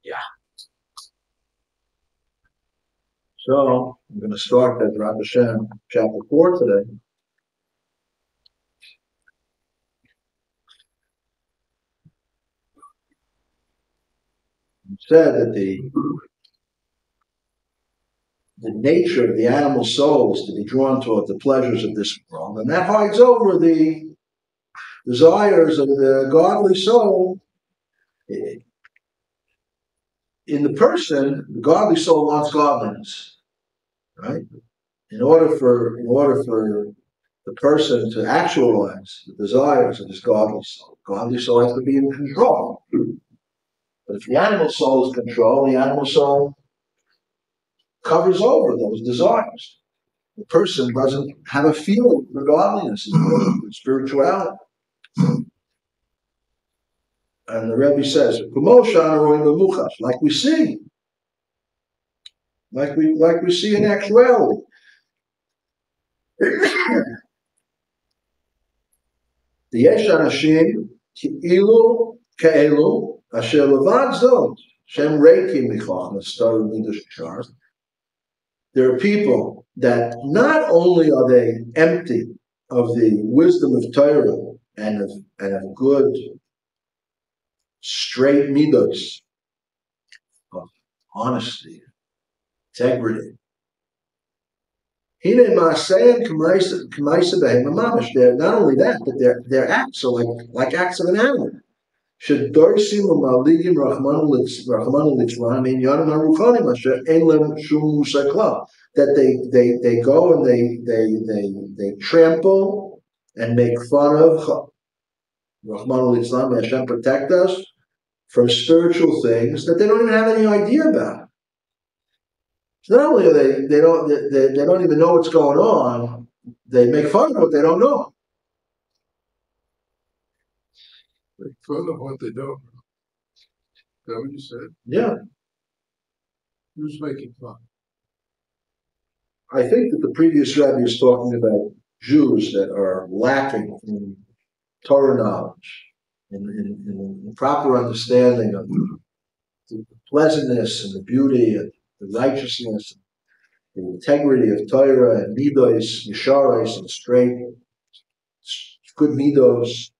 Yeah. So I'm going to start at Rabbi chapter 4 today. It said that the nature of the animal soul is to be drawn toward the pleasures of this world, and that hides over the desires of the godly soul. In the person, the godly soul wants godliness, right? In order for the person to actualize the desires of this godly soul has to be in control. But if the animal soul is controlled, the animal soul covers over those desires. The person doesn't have a feeling for godliness and spirituality. And the Rebbe says, like we see, like we see in actuality. יש אנשים כאילו כאלו אשר לבד זאת שהם ריקים מחוכמה, started in the chart. There are people that not only are they empty of the wisdom of Torah and of good, straight midos, of honesty, integrity. They're not only that, but their acts are like acts of an animal. That they go and they trample and make fun of Hashem protect us from spiritual things that they don't even have any idea about. So not only are they don't even know what's going on, they make fun of what they don't know. Make fun of what they don't know. Is that what you said? Yeah. Who's making fun? I think that the previous Rabbi is talking about Jews that are lacking in Torah knowledge, in proper understanding of the pleasantness and the beauty and the righteousness, the integrity of Torah and midos, yesharos, and straight, good midos.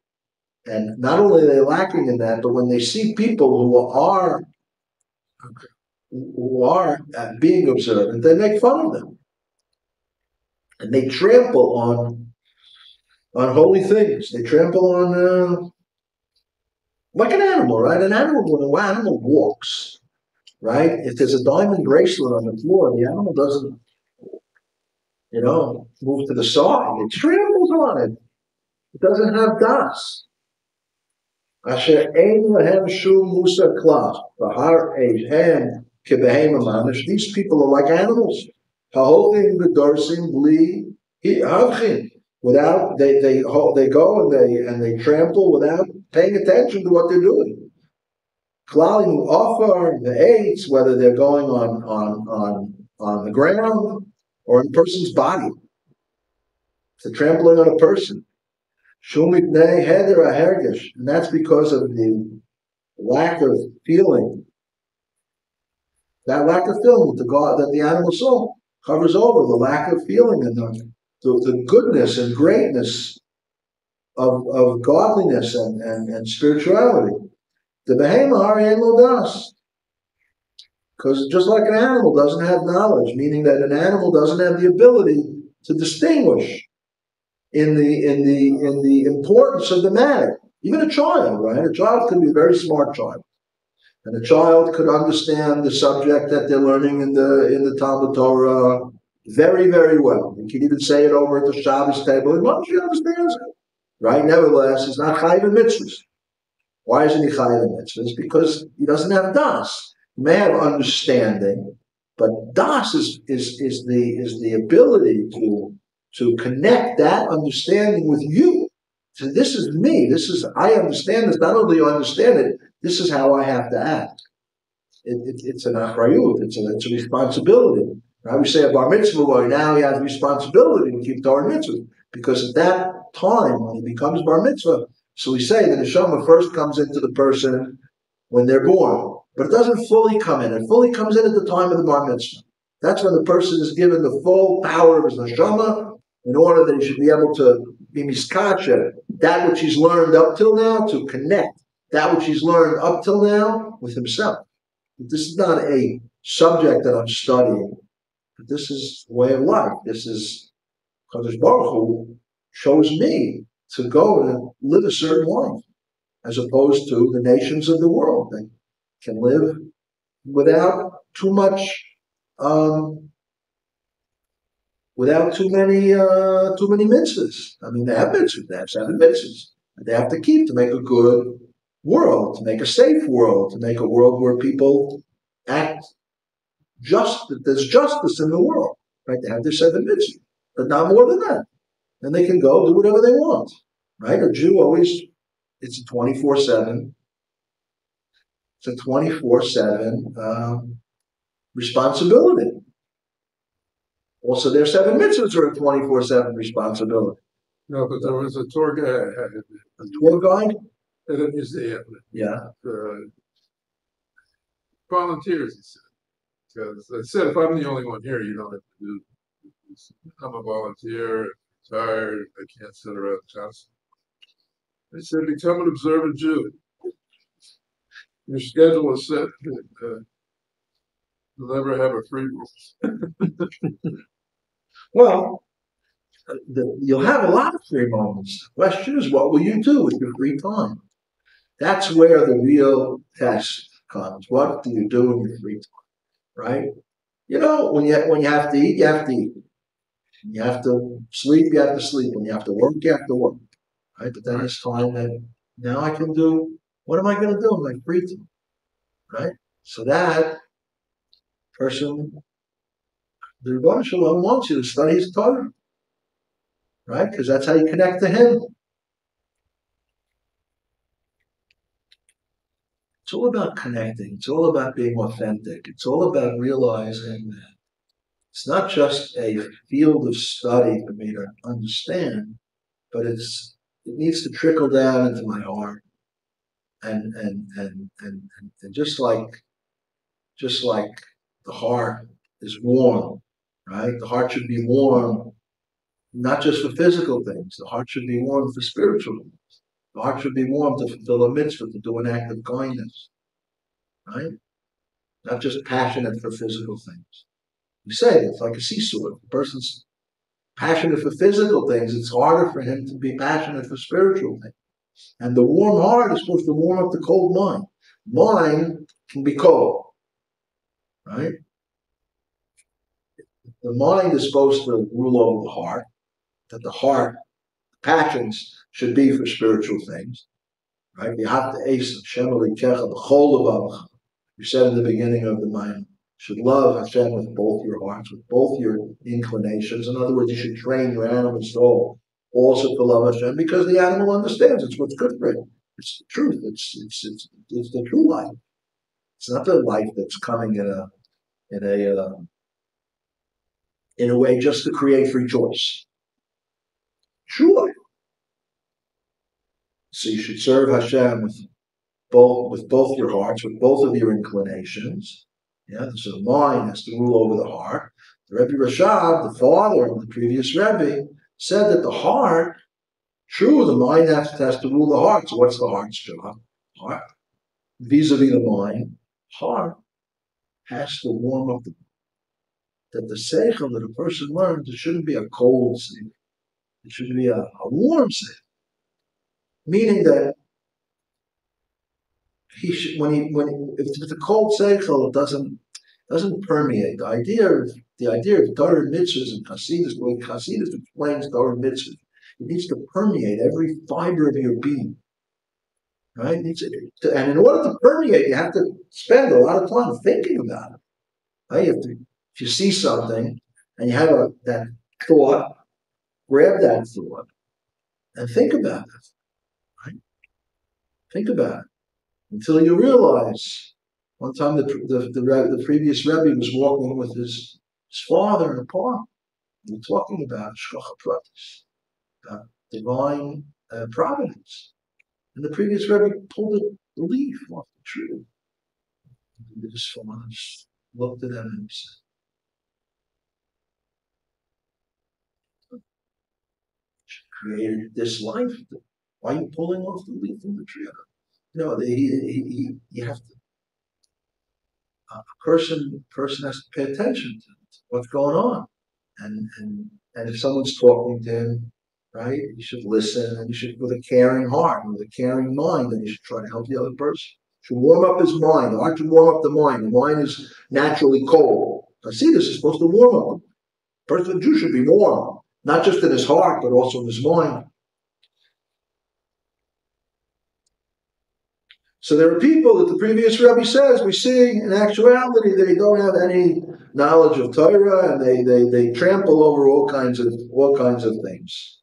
And not only are they lacking in that, but when they see people who are being observant, they make fun of them. And they trample on holy things. They trample on like an animal, right? When an animal walks, right? If there's a diamond bracelet on the floor, the animal doesn't, move to the side. It tramples on it. It doesn't have das. Asher ein lahem shum musa klas, bahar ehem kebehema mamish. These people are like animals. Haholim b'darsim bli havchin. Without they go and they trample without paying attention to what they're doing. Klalim offer the aids, whether they're going on the ground or in a person's body. It's trampling on a person. And that's because of the lack of feeling. That lack of feeling that the animal soul covers over, the lack of feeling and the goodness and greatness of godliness and spirituality. The behema ain't no das. Because just like an animal doesn't have knowledge, meaning that an animal doesn't have the ability to distinguish in the importance of the matter. Even a child, right? A child could be a very smart child. And a child could understand the subject that they're learning in the Talmud Torah very, very well. You can even say it over at the Shabbos table, and once he understands it, right? Nevertheless, he's not chayiv in mitzvahs. Why isn't he chayiv in mitzvahs? Because he doesn't have das. He may have understanding, but das is the ability to connect that understanding with you. So this is me. I understand this. Not only do I understand it, this is how I have to act. It's an achrayut. It's a responsibility. Right? We say a bar mitzvah boy, now he has a responsibility to keep Torah mitzvah. Because at that time, when he becomes bar mitzvah, so we say the neshama first comes into the person when they're born. but it doesn't fully come in. It fully comes in at the time of the bar mitzvah. That's when the person is given the full power of his neshama in order that he should be able to be miskacha, that which he's learned up till now, to connect that which he's learned up till now with himself. This is not a subject that I'm studying, but this is a way of life. This is Kadosh Baruch Hu shows me to go and live a certain life, as opposed to the nations of the world that can live without too much, without too many mitzvahs. I mean, they have mitzvahs. They have 7 mitzvahs that they have to keep to make a good world, to make a safe world, to make a world where people act just, that there's justice in the world. Right? They have their 7 mitzvahs, but not more than that. Then they can go do whatever they want. Right? A Jew always, it's a 24/7. It's a 24/7 responsibility. Also, their 7 mitzvahs are a 24/7 responsibility. No, but there was a tour guide. A tour guide? At a museum. Yeah. Volunteers, he said. Because I said, if I'm the only one here, you don't have to do this. I'm a volunteer, tired, I can't sit around the house. They said, become an observant Jew. Your schedule is set. You'll never have a free room. Well, you'll have a lot of free moments. The question is, what will you do with your free time? That's where the real test comes. What do you do in your free time? Right? You know, when you have to eat, you have to eat. When you have to sleep, you have to sleep. When you have to work, you have to work. Right? But then it's time that now I can do, what am I going to do in my free time? Right? So that person, the Rebbe Shalom wants you to study his Torah. Right? Because that's how you connect to him. It's all about connecting. It's all about being authentic. It's all about realizing that it's not just a field of study for me to understand, but it needs to trickle down into my heart. And just like the heart is warm, right? The heart should be warm, not just for physical things. The heart should be warm for spiritual things. The heart should be warm to fulfill a mitzvah, to do an act of kindness, right? Not just passionate for physical things. You say it's like a seesaw. If a person's passionate for physical things, it's harder for him to be passionate for spiritual things. And the warm heart is supposed to warm up the cold mind. Mind can be cold, right? The mind is supposed to rule over the heart, that the heart, passions should be for spiritual things, right? You have to ace Shemali Kecha, the whole of you said in the beginning of the mind, should love Hashem with both your hearts, with both your inclinations. In other words, you should train your animal soul also to love Hashem, because the animal understands it's what's good for it. It's the truth. It's the true life. It's not the life that's coming in a way just to create free choice. True life. So you should serve Hashem with both your hearts, with both of your inclinations. Yeah, so the mind has to rule over the heart. The Rebbe Rashav, the father of the previous Rebbe, said that the heart, true, the mind has to rule the heart. So what's the heart's job? Heart, vis-a-vis the mind, heart has to warm up that the seichel that a person learns, it shouldn't be a cold seichel. It should be a warm seichel. Meaning that he should, if it's a cold seichel, it doesn't permeate. The idea of Torah and mitzvahs and Hasidus, when Hasidus explains Torah and mitzvahs, it needs to permeate every fiber of your being. Right? And in order to permeate, you have to spend a lot of time thinking about it. Right? If you see something and you have that thought, grab that thought and think about it. Right? Think about it until you realize. One time, the previous Rebbe was walking with his father in a park. They were talking about shkocha pratis, about divine providence. And the previous Rebbe pulled a leaf off the tree. And his fathers looked at him and said, "Created this life. Why are you pulling off the leaf from the tree?" No, you have to. A person has to pay attention to what's going on, and if someone's talking to him, right, you should listen, and you should, with a caring heart, with a caring mind, and you should try to help the other person. You should warm up his mind. The heart should warm up the mind. The mind is naturally cold. Hasidus is supposed to warm up. The person, the Jew, should be warm, not just in his heart, but also in his mind. So there are people that the previous Rebbe says, we see in actuality they don't have any knowledge of Torah, and they trample over all kinds of things.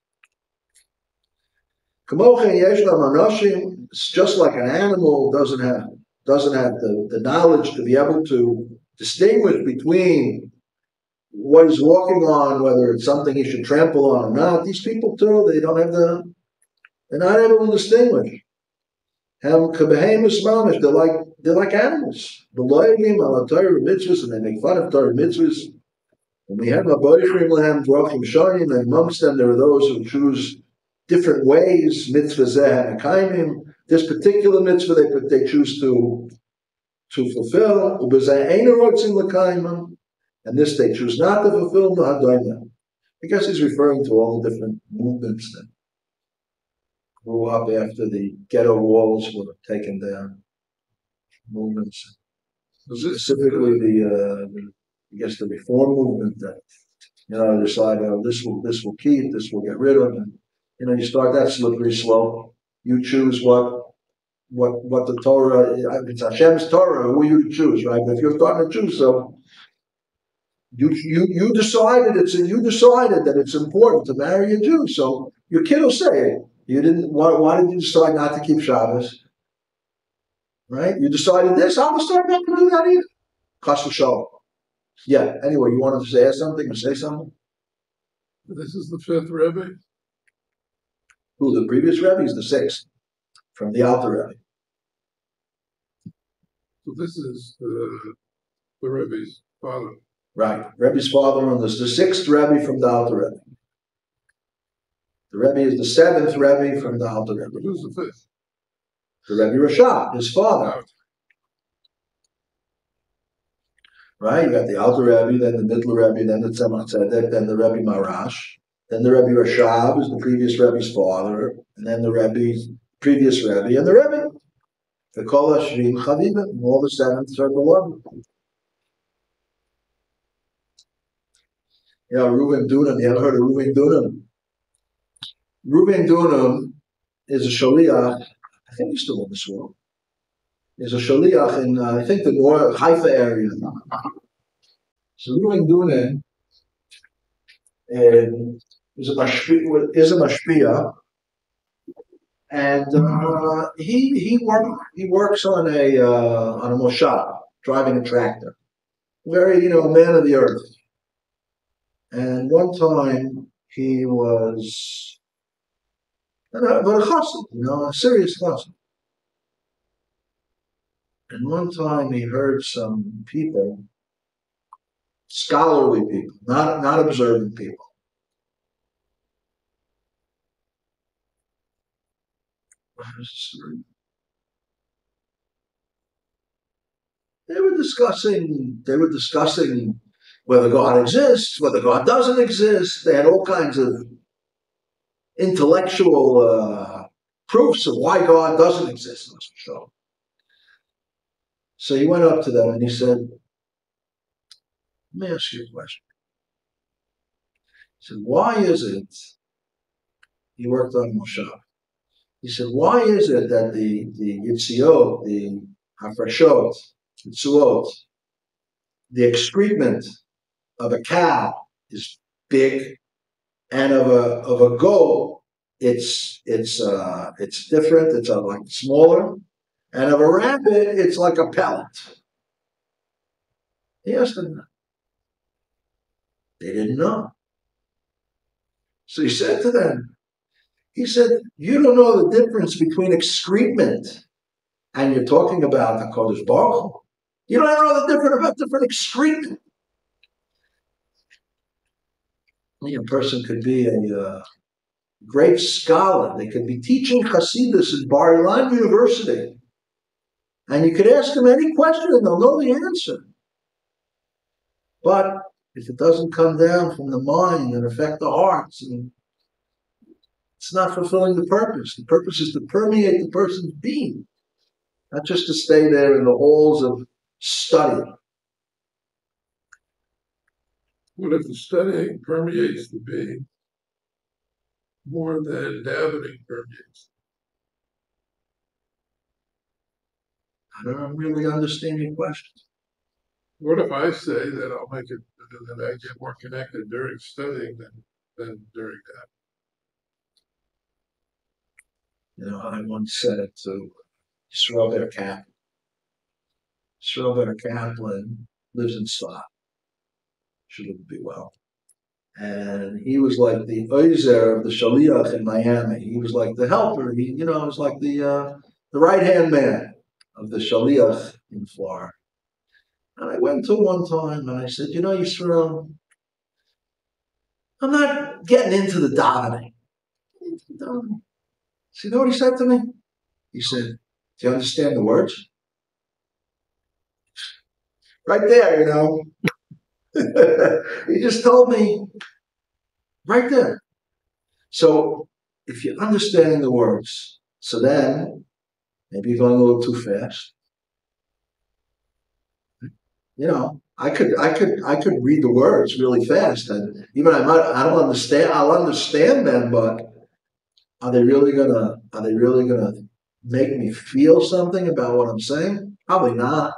It's just like an animal doesn't have the knowledge to be able to distinguish between what he's walking on, whether it's something he should trample on or not. These people too, they're not able to distinguish. They're like animals. The loyim ala Torah mitzvahs, and they make fun of Torah mitzvahs. And we have aboishrim lehem drachim shonim, and amongst them there are those who choose different ways. Mitzvah zeh hakaimim. This particular mitzvah they choose to fulfill. Ubezeh eina rotzim lekaimim, and this they choose not to fulfill. Ma'adoyna. I guess he's referring to all the different movements that grew up after the ghetto walls were taken down. Movements, specifically I guess the reform movement that decide this will keep, this will get rid of, and you start that slippery slope. You choose what the Torah. It's Hashem's Torah. Who you choose, right? But if you're starting to choose, so you decided that it's important to marry a Jew. So your kid will say, "You didn't. Why did you decide not to keep Shabbos?" Right? You decided this. I'm starting not to do that either. Chas v'shalom. Yeah. Anyway, you wanted to say something or say something? This is the fifth Rebbe. Who, the previous Rebbe is the sixth from the Alter Rebbe. So this is the Rebbe's father. Right. Rebbe's father, and this is the sixth Rebbe from the Alter Rebbe. The Rebbe is the seventh Rebbe from the Alter Rebbe. Who's the fifth? The Rebbe Rashab, his father. Right? You got the Alter Rebbe, then the Middle Rebbe, then the Tzemach Tzedek, then the Rebbe Marash, then the Rebbe Rashab is the previous Rebbe's father, and then the Rebbe's previous Rebbe, and the Rebbe. The Kol Hashvim Chaviva, and all the sevenths are beloved. Reuven Dunam, you ever heard of Reuven Dunam? Reuven Dunam is a shaliach. I think he's still in this world. There's a shaliach in, I think, the North Haifa area. So Reuven Dunam is a mashpia, and he works on a moshav, driving a tractor. Very, a man of the earth. And one time he was, but a chassid, a serious chassid. And one time he heard some people, scholarly people, not observant people, they were discussing whether God exists, whether God doesn't exist. They had all kinds of intellectual proofs of why God doesn't exist. So he went up to them and he said, "Let me ask you a question." He said, "Why is it?" He worked on Moshav. He said, "Why is it that the Yitziot, the Hafrashot, the Tzuot, the excrement of a cow is big, and of a goat it's different. It's like smaller, and of a rabbit it's like a pellet?" He asked them that. They didn't know. So he said to them, "You don't know the difference between excrement and you're talking about the Kodesh Baruch Hu. You don't know the different excrement. A person could be a great scholar. They could be teaching Hasidus at Bar Ilan University. And you could ask them any question and they'll know the answer. But if it doesn't come down from the mind and affect the hearts, and it's not fulfilling the purpose. The purpose is to permeate the person's being, not just to stay there in the halls of study. What if the studying permeates the being more than davening permeates? I don't really understand your question. What if I say that I'll make it, that I get more connected during studying than during that? I once said it to Yisrael Kaplan. Yisrael Kaplan lives in Sodom. Should be well. And he was like the Oizer of the Shaliach in Miami. He was like the helper. He, was like the right-hand man of the Shaliach in Florida. And I went to him one time and I said, Yisrael, I'm not getting into the davening. So you know what he said to me? He said, do you understand the words? Right there, He just told me right there. So if you're understanding the words, so then maybe you're going a little too fast. I could read the words really fast, and even I don't understand. I'll understand them, but are they really gonna make me feel something about what I'm saying? Probably not,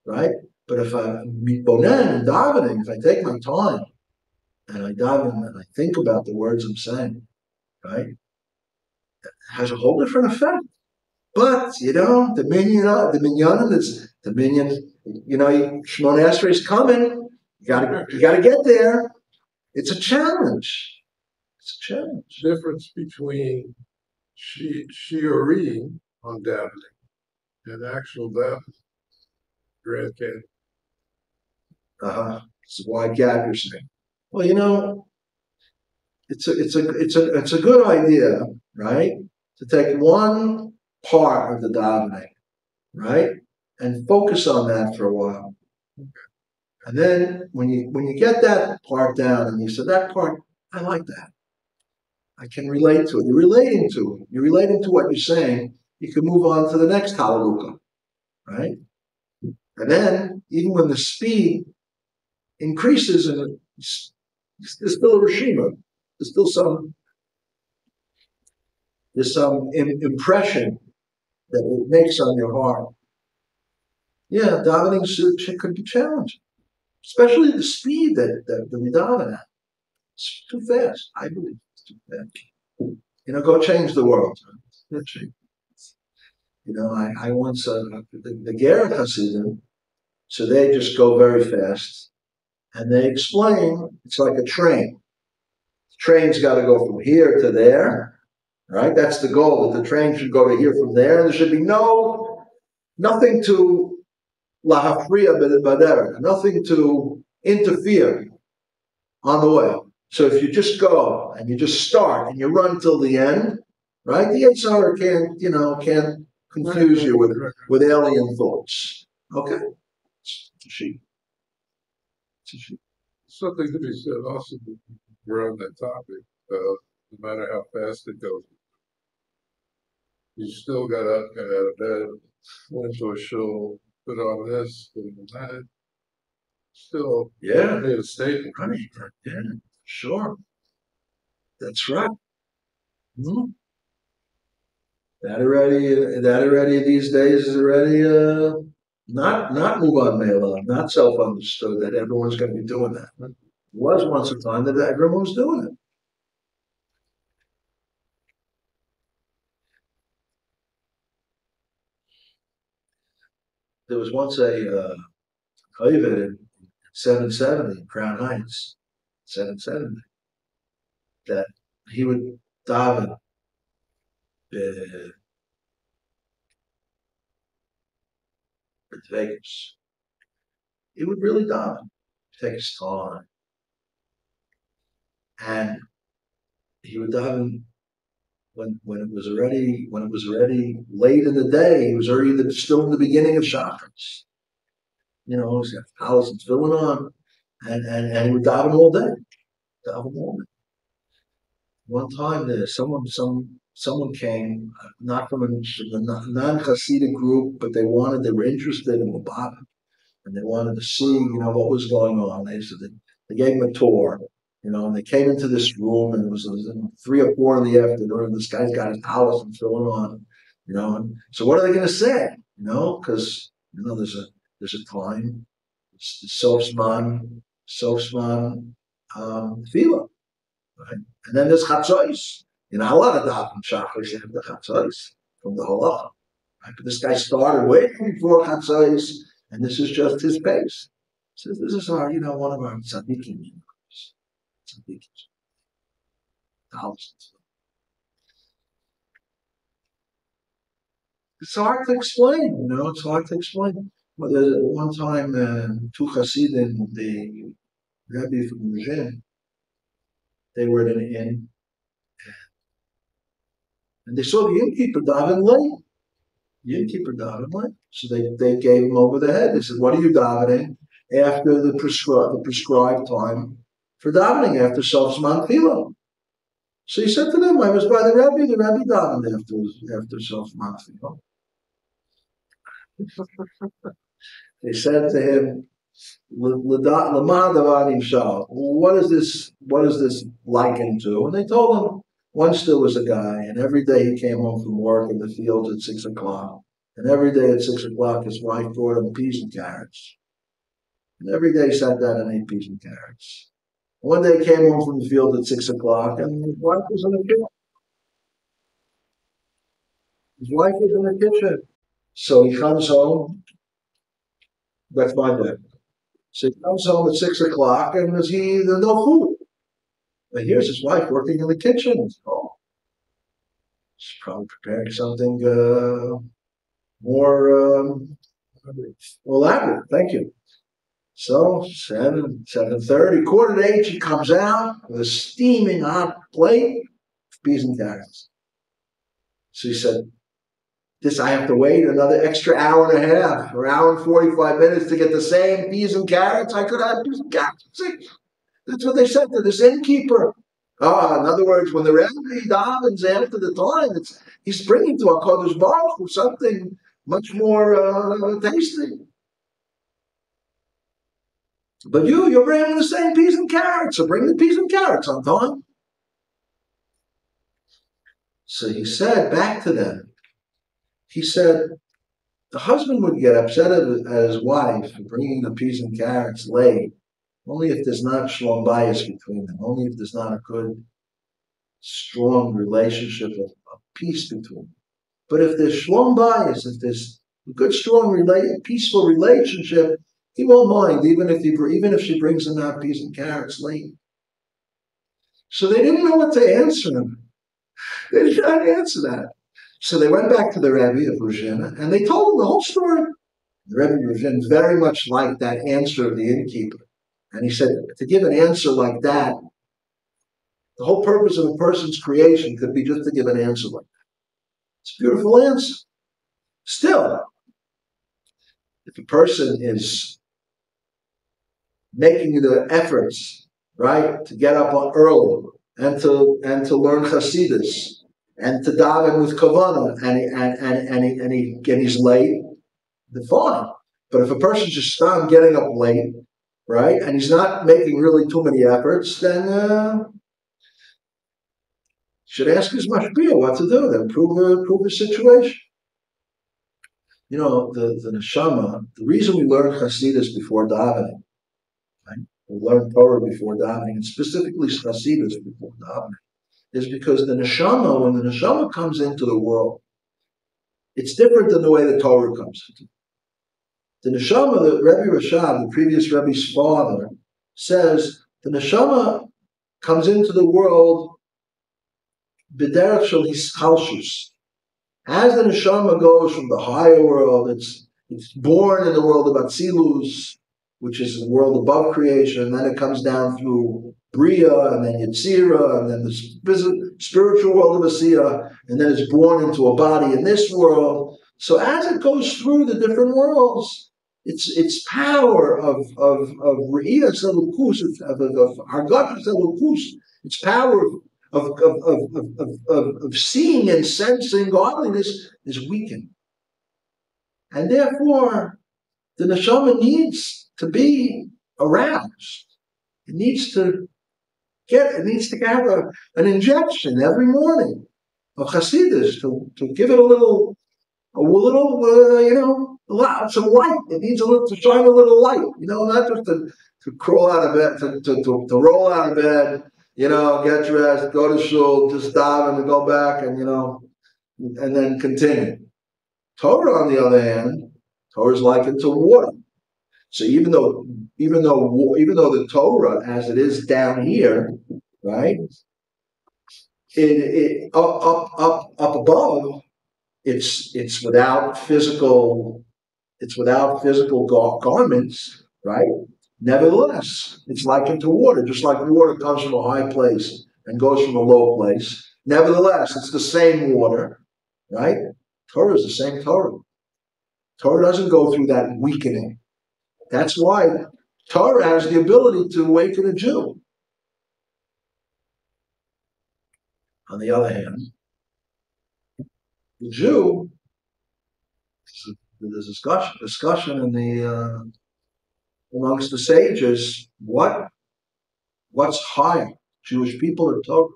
right? But if I mitbonen and davening, if I take my time and I daven and I think about the words I'm saying, right, it has a whole different effect. But the minyan is the minyan. Shmona Esrei is coming. You gotta get there. It's a challenge. It's a challenge. Difference between shiurim on davening and actual davening. Grand Canyon. It's a wide gap you're saying. Well, it's a good idea, right? To take one part of the davening, right, and focus on that for a while. And then when you get that part down and you say, that part, I like that. I can relate to it. You're relating to it. You're relating to what you're saying. You can move on to the next halaluka, right? And then, even when the speed increases and there's still a reshima, there's some impression that it makes on your heart. Yeah, davening could be challenging, especially the speed that we daven at. It's too fast. I believe it's too fast. Go change the world. I once the Ger Hasidim, so they just go very fast, and they explain it's like a train. The train's got to go from here to there, right? That's the goal. That the train should go to here from there, and there should be nothing to lahafriya b'der, nothing to interfere on the way. So if you just go and you just start and you run till the end, right? The Yitzhar can't confuse you with alien thoughts. Okay? It's a sheep. Something to be said also, we're on that topic, no matter how fast it goes, you still got up, got out of bed, went to a show, put on this, put on that. Still, made a statement. Right. Yeah, sure. That's right. Mm-hmm. That already these days is already not Mugan Mela, not self-understood that everyone's going to be doing that. It was once a time that everyone was doing it. There was once a Kovet in 770, Crown Heights, 770, that he would daven in Vegas. he would really daven. Take his time. And he would daven when it was already late in the day. He was already still in the beginning of Shacharis. He's got thousands filling on, and he would daven all day. Daven all day. One time, someone came, not from a non-Hasidic group, but they were interested in the Bible, and they wanted to see, what was going on. They gave him a tour, and they came into this room, and it was 3 or 4 in the afternoon, and this guy's got his house and filling on, and so what are they going to say? Because, there's a time, it's Sofsman, Tefillah. Right? And then there's chatzos. You're not allowed to daven shachris. You have the chatzos from the halacha. Right? But this guy started way before chatzos, and this is just his pace. So this is one of our tzaddikim. Thousands. It's hard to explain. It's hard to explain. Well, one time, 2 Hasidim, the Rebbe from Ruzhin, they were at an inn, and they saw the innkeeper daven late. So they gave him over the head. They said, "What are you davening after the prescribed time for davening after Sofsman Tefillah?" So he said to them, "I was by the Rebbe. The Rebbe davened after Sofsman Tefillah." They said to him, "What is this likened to?" And they told him, once there was a guy, and every day he came home from work in the fields at 6 o'clock. And every day at 6 o'clock, his wife brought him peas and carrots. And every day he sat down and ate peas and carrots. One day he came home from the field at 6 o'clock, and his wife was in the kitchen. So he comes home. That's my day. So he comes home at 6 o'clock, and there's no food. But here's his wife working in the kitchen. She's probably preparing something more elaborate. Thank you. So 7:30, 7:45, she comes out with a steaming hot plate of peas and carrots. So he said, I have to wait another extra hour and a half, or hour and 45 minutes to get the same peas and carrots. I could have peas and carrots. That's what they said to this innkeeper. In other words, when the Rebbe davens after the time, he's bringing to HaKadosh Baruch Hu something much more tasty. But you're bringing the same peas and carrots, so bring the peas and carrots on time. So he said back to them, he said, the husband would get upset at his wife for bringing the peas and carrots late, only if there's not shalom bayis between them, only if there's not a good, strong relationship of peace between them. But if there's shalom bayis, if there's a good, strong, peaceful relationship, he won't mind, even if she brings him out peas and carrots late. So they didn't know what to answer him. They didn't know how to answer that. So they went back to the Rebbe of Ruzhin, and they told him the whole story. The Rebbe of Ruzhin very much liked that answer of the innkeeper. And he said, to give an answer like that, the whole purpose of a person's creation could be just to give an answer like that. It's a beautiful answer. Still, if a person is making the efforts, right, to get up early and to learn Hasidus and to daven with kavanah, and he's late, then fine. But if a person's just getting up late, right, and he's not making really too many efforts, then should ask his mashpia what to do to improve his situation. The neshama, the reason we learn Hasidus before davening, right? We learn Torah before davening, and specifically Hasidus before davening, is because the neshama, when the neshama comes into the world, it's different than the way the Torah comes into. The neshama, the Rebbe Rechavia, the previous Rebbe's father, says the neshama comes into the world b'derech shel hischalshus. As the neshama goes from the higher world, it's born in the world of Atzilus, which is the world above creation, and then it comes down through Bria, and then Yetzira, and then the spiritual world of Asiya, and then it's born into a body in this world. So as it goes through the different worlds, its power of Re'iyas Elokus, of Hargatas Elokus, its power of seeing and sensing godliness is weakened. And therefore, the neshama needs to be aroused. It needs to have an injection every morning of Hasidus to give it a little, some light. It needs to shine a little light, not just to crawl out of bed, to roll out of bed, get dressed, go to shul, just dive and go back and then continue. Torah, on the other hand, Torah is likened to water. So even though the Torah, as it is down here, right, up above, it's without physical garments, right? Nevertheless, it's likened to water, just like water comes from a high place and goes from a low place. Nevertheless, it's the same water, right? Torah is the same Torah. Torah doesn't go through that weakening. That's why Torah has the ability to awaken a Jew. On the other hand, the Jew, there's discussion in the amongst the sages, what's higher, Jewish people or Torah?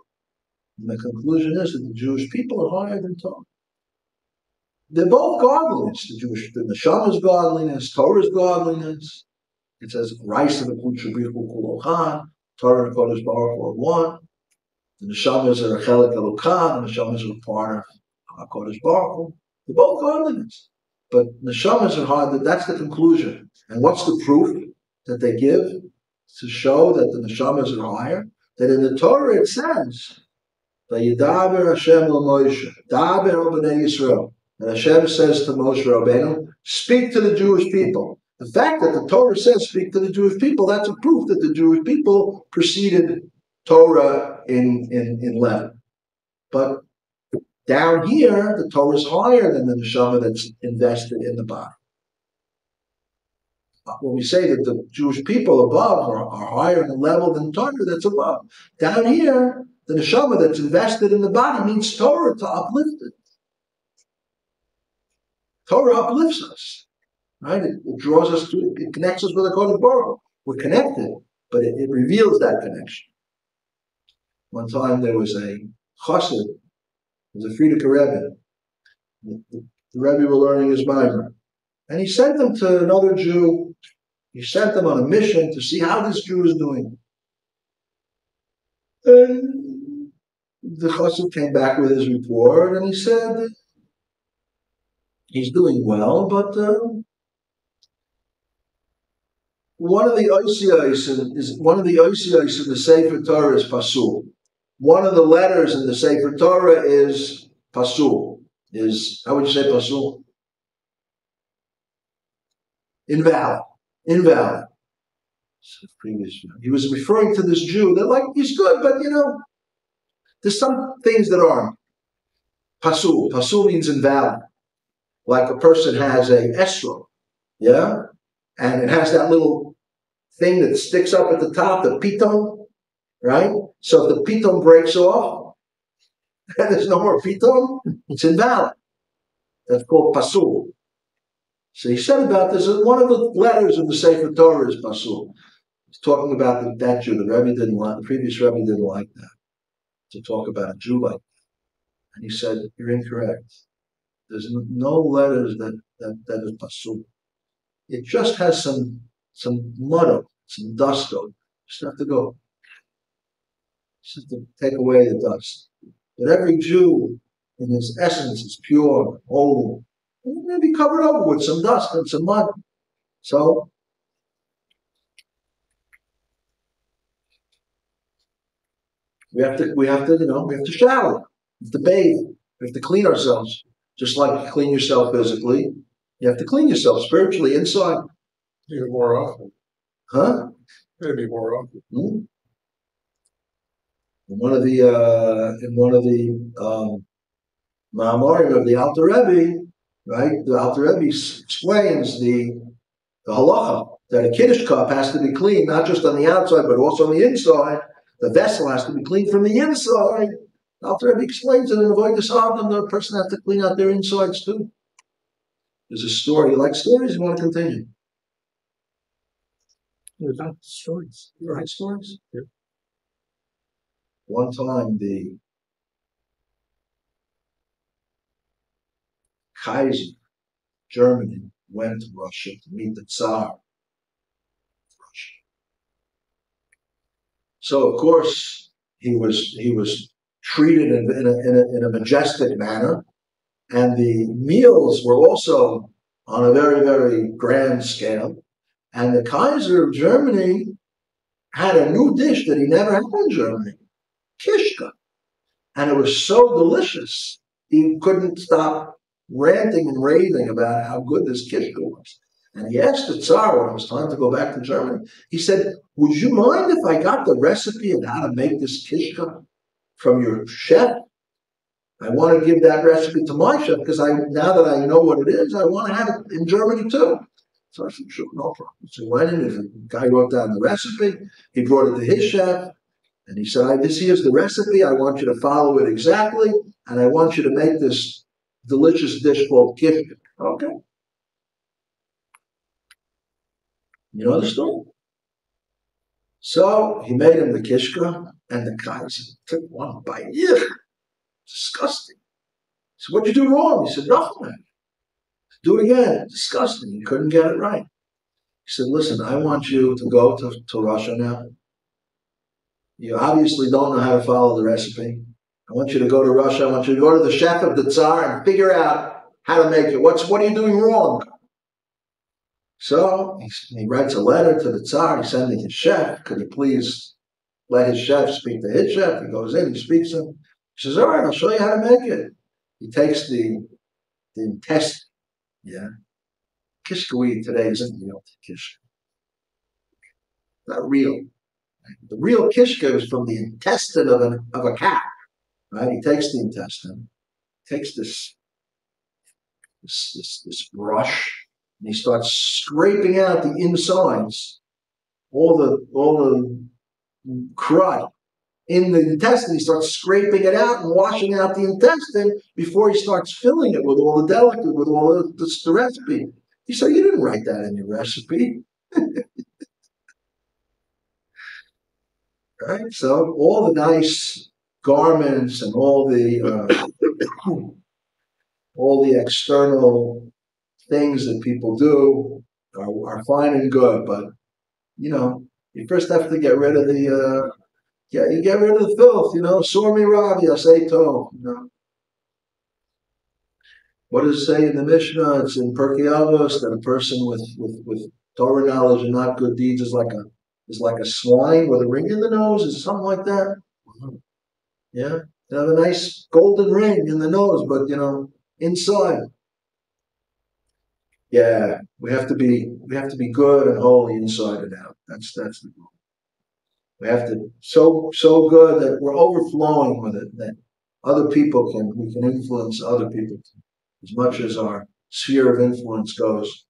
And the conclusion is that the Jewish people are higher than Torah. They're both godliness. The Neshama is godliness, Torah is godliness. It says, Raisa v'kutshabrichu kulochan, Torah and Kodesh Baruch are one. The Neshamas are a chelik elokan, the Neshamas are a part of Kodesh Baruch. They're both godliness. But Neshamas are hard, that's the conclusion. And what's the proof that they give to show that the Neshamas are higher? That in the Torah it says, Vayidaber Hashem el Moshe, Daber el Bnei Yisrael. And Hashem says to Moshe Rabbeinu, speak to the Jewish people. The fact that the Torah says speak to the Jewish people, that's a proof that the Jewish people preceded Torah in level. But down here, the Torah is higher than the neshama that's invested in the body. When we say that the Jewish people above are higher in level than Torah, that's above. Down here, the neshama that's invested in the body needs Torah to uplift it. Torah uplifts us, right? It draws us to, it connects us with the Kodesh Baruch. We're connected, but it reveals that connection. One time there was a chassid, it was a Frierdiker Rebbe. The Rebbe were learning his Maamar. And he sent them to another Jew. He sent them on a mission to see how this Jew is doing. And the chassid came back with his report, and he said, he's doing well, but one of the oisiyos in the Sefer Torah is pasul. One of the letters in the Sefer Torah is pasul. How would you say pasul? Invalid. He was referring to this Jew that, he's good, but there's some things that aren't. Pasul. Pasul means invalid. Like a person has a esrog, yeah? And it has that little thing that sticks up at the top, the piton, right? So if the piton breaks off, and there's no more piton, it's invalid. That's called pasul. So he said about this, one of the letters of the Sefer Torah is pasul. He's talking about that Jew. The previous Rebbe didn't like that, to talk about a Jew like that. And he said, you're incorrect. There's no letters that is pasul. It just has some mud, some dust on it. Just have to go. Just have to take away the dust. But every Jew, in his essence, is pure, holy. And it's going to be covered over with some dust and some mud. So we have to shower. We have to bathe. We have to clean ourselves. Just like you clean yourself physically, you have to clean yourself spiritually inside. Even more often. Huh? Maybe more often. In one of the Maamar of the Alter Rebbe, right? The Alter Rebbe explains the halacha that a kiddush cup has to be clean, not just on the outside, but also on the inside. The vessel has to be clean from the inside. Alter Rebbe explains it in Avodah Zarah, the person has to clean out their insides too. There's a story. You like stories? You want to continue? You like stories? You like stories? Yeah. One time, the Kaiser, Germany, went to Russia to meet the Tsar of Russia. So, of course, he was treated in a majestic manner, and the meals were also on a very, very grand scale. And the Kaiser of Germany had a new dish that he never had in Germany, kishka. And it was so delicious, he couldn't stop ranting and raving about how good this kishka was. And he asked the Tsar when it was time to go back to Germany, he said, would you mind if I got the recipe of how to make this kishka from your chef? I want to give that recipe to my chef because now that I know what it is, I want to have it in Germany too. So I said, sure, no problem. So he went in, the guy wrote down the recipe, he brought it to his chef, and he said, this here's the recipe, I want you to follow it exactly, and I want you to make this delicious dish called kishka. Okay. You know the story? So he made him the kishka, and the guy took one bite. Yeah, disgusting. He said, what'd you do wrong? He said, nothing. Do it again. Disgusting. He couldn't get it right. He said, listen, I want you to go to Russia now. You obviously don't know how to follow the recipe. I want you to go to Russia. I want you to go to the chef of the Tsar and figure out how to make it. What are you doing wrong? So he writes a letter to the Tsar. He's sending his chef. Could he please let his chef speak to his chef? He goes in, he speaks to him. He says, all right, I'll show you how to make it. He takes the intestine. Yeah. Kishka we eat today isn't real kishka. Not real. The real kishka is from the intestine of a cat. Right? He takes the intestine, takes this brush, and he starts scraping out the insides, all the crud in the intestine. He starts scraping it out and washing out the intestine before he starts filling it with all the delicate, with all the recipe. He said, you didn't write that in your recipe. Right? So all the nice garments and all the external things that people do are fine and good, but you first have to get rid of the you get rid of the filth. Sormi Ravi, I say to. What does it say in the Mishnah? It's in Pirkei Avos that a person with Torah knowledge and not good deeds is like a swine with a ring in the nose. Is it something like that? Yeah, they have a nice golden ring in the nose, but inside. Yeah, we have to be good and holy inside and out. That's the goal. We have to so good that we're overflowing with it, that we can influence other people as much as our sphere of influence goes.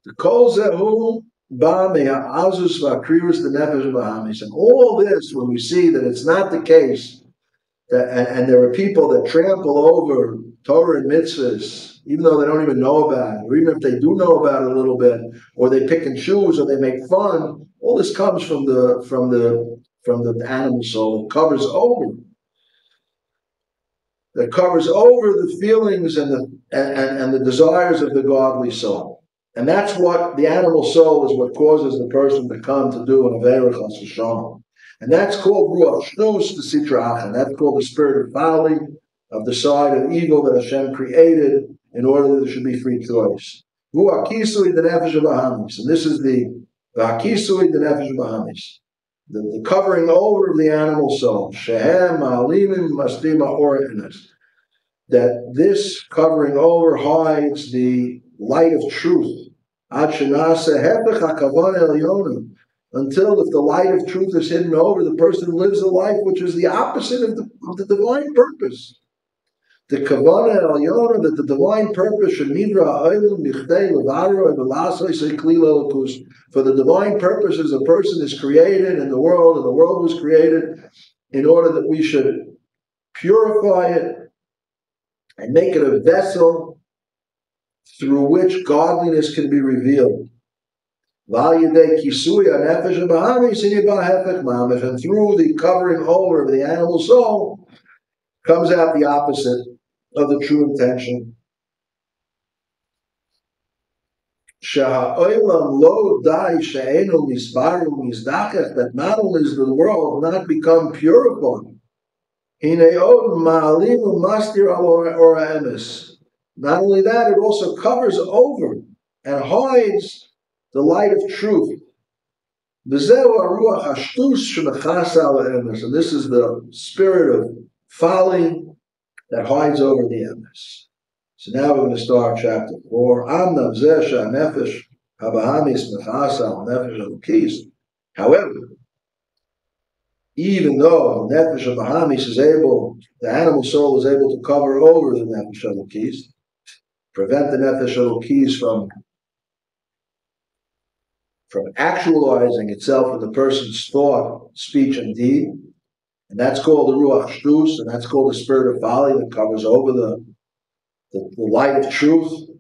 The kol zehu ba me'azus v'akriyus the nefesh b'hamis, and all this, when we see that it's not the case, and there are people that trample over Torah and mitzvahs, even though they don't even know about it, or even if they do know about it a little bit, or they pick and choose, or they make fun. All this comes from the animal soul. It covers over the feelings and the desires of the godly soul, and that's what the animal soul is. What causes the person to come to do an avera chas v'shalom. And that's called ruach shnus the sitra, and that's called the spirit of folly, of the side of evil that Hashem created in order that there should be free choice. Ruach kisui the nefesh bahamis, and this is the kisui the nefesh bahamis, the covering over of the animal soul. Shehem ma'alimim mastima oritinus, that this covering over hides the light of truth Until if the light of truth is hidden over, the person lives a life which is the opposite of the divine purpose. The kavana elyona, that the divine purpose should nidra oilim bichdei levaro and velasoi seklila lakus. For the divine purpose is a person is created in the world, and the world was created in order that we should purify it and make it a vessel through which godliness can be revealed. And through the covering over of the animal soul comes out the opposite of the true intention. That not only is the world not become purified, not only that, it also covers over and hides the light of truth. And this is the spirit of folly that hides over the emes. So now we're going to start chapter 4. However, even though nefesh of Bahamis is able, the animal soul is able to cover over the nefesh of Elokis, prevent the nefesh of Elokis from actualizing itself in the person's thought, speech, and deed. And that's called the Ruach Shtus, and that's called the spirit of folly that covers over the light of truth.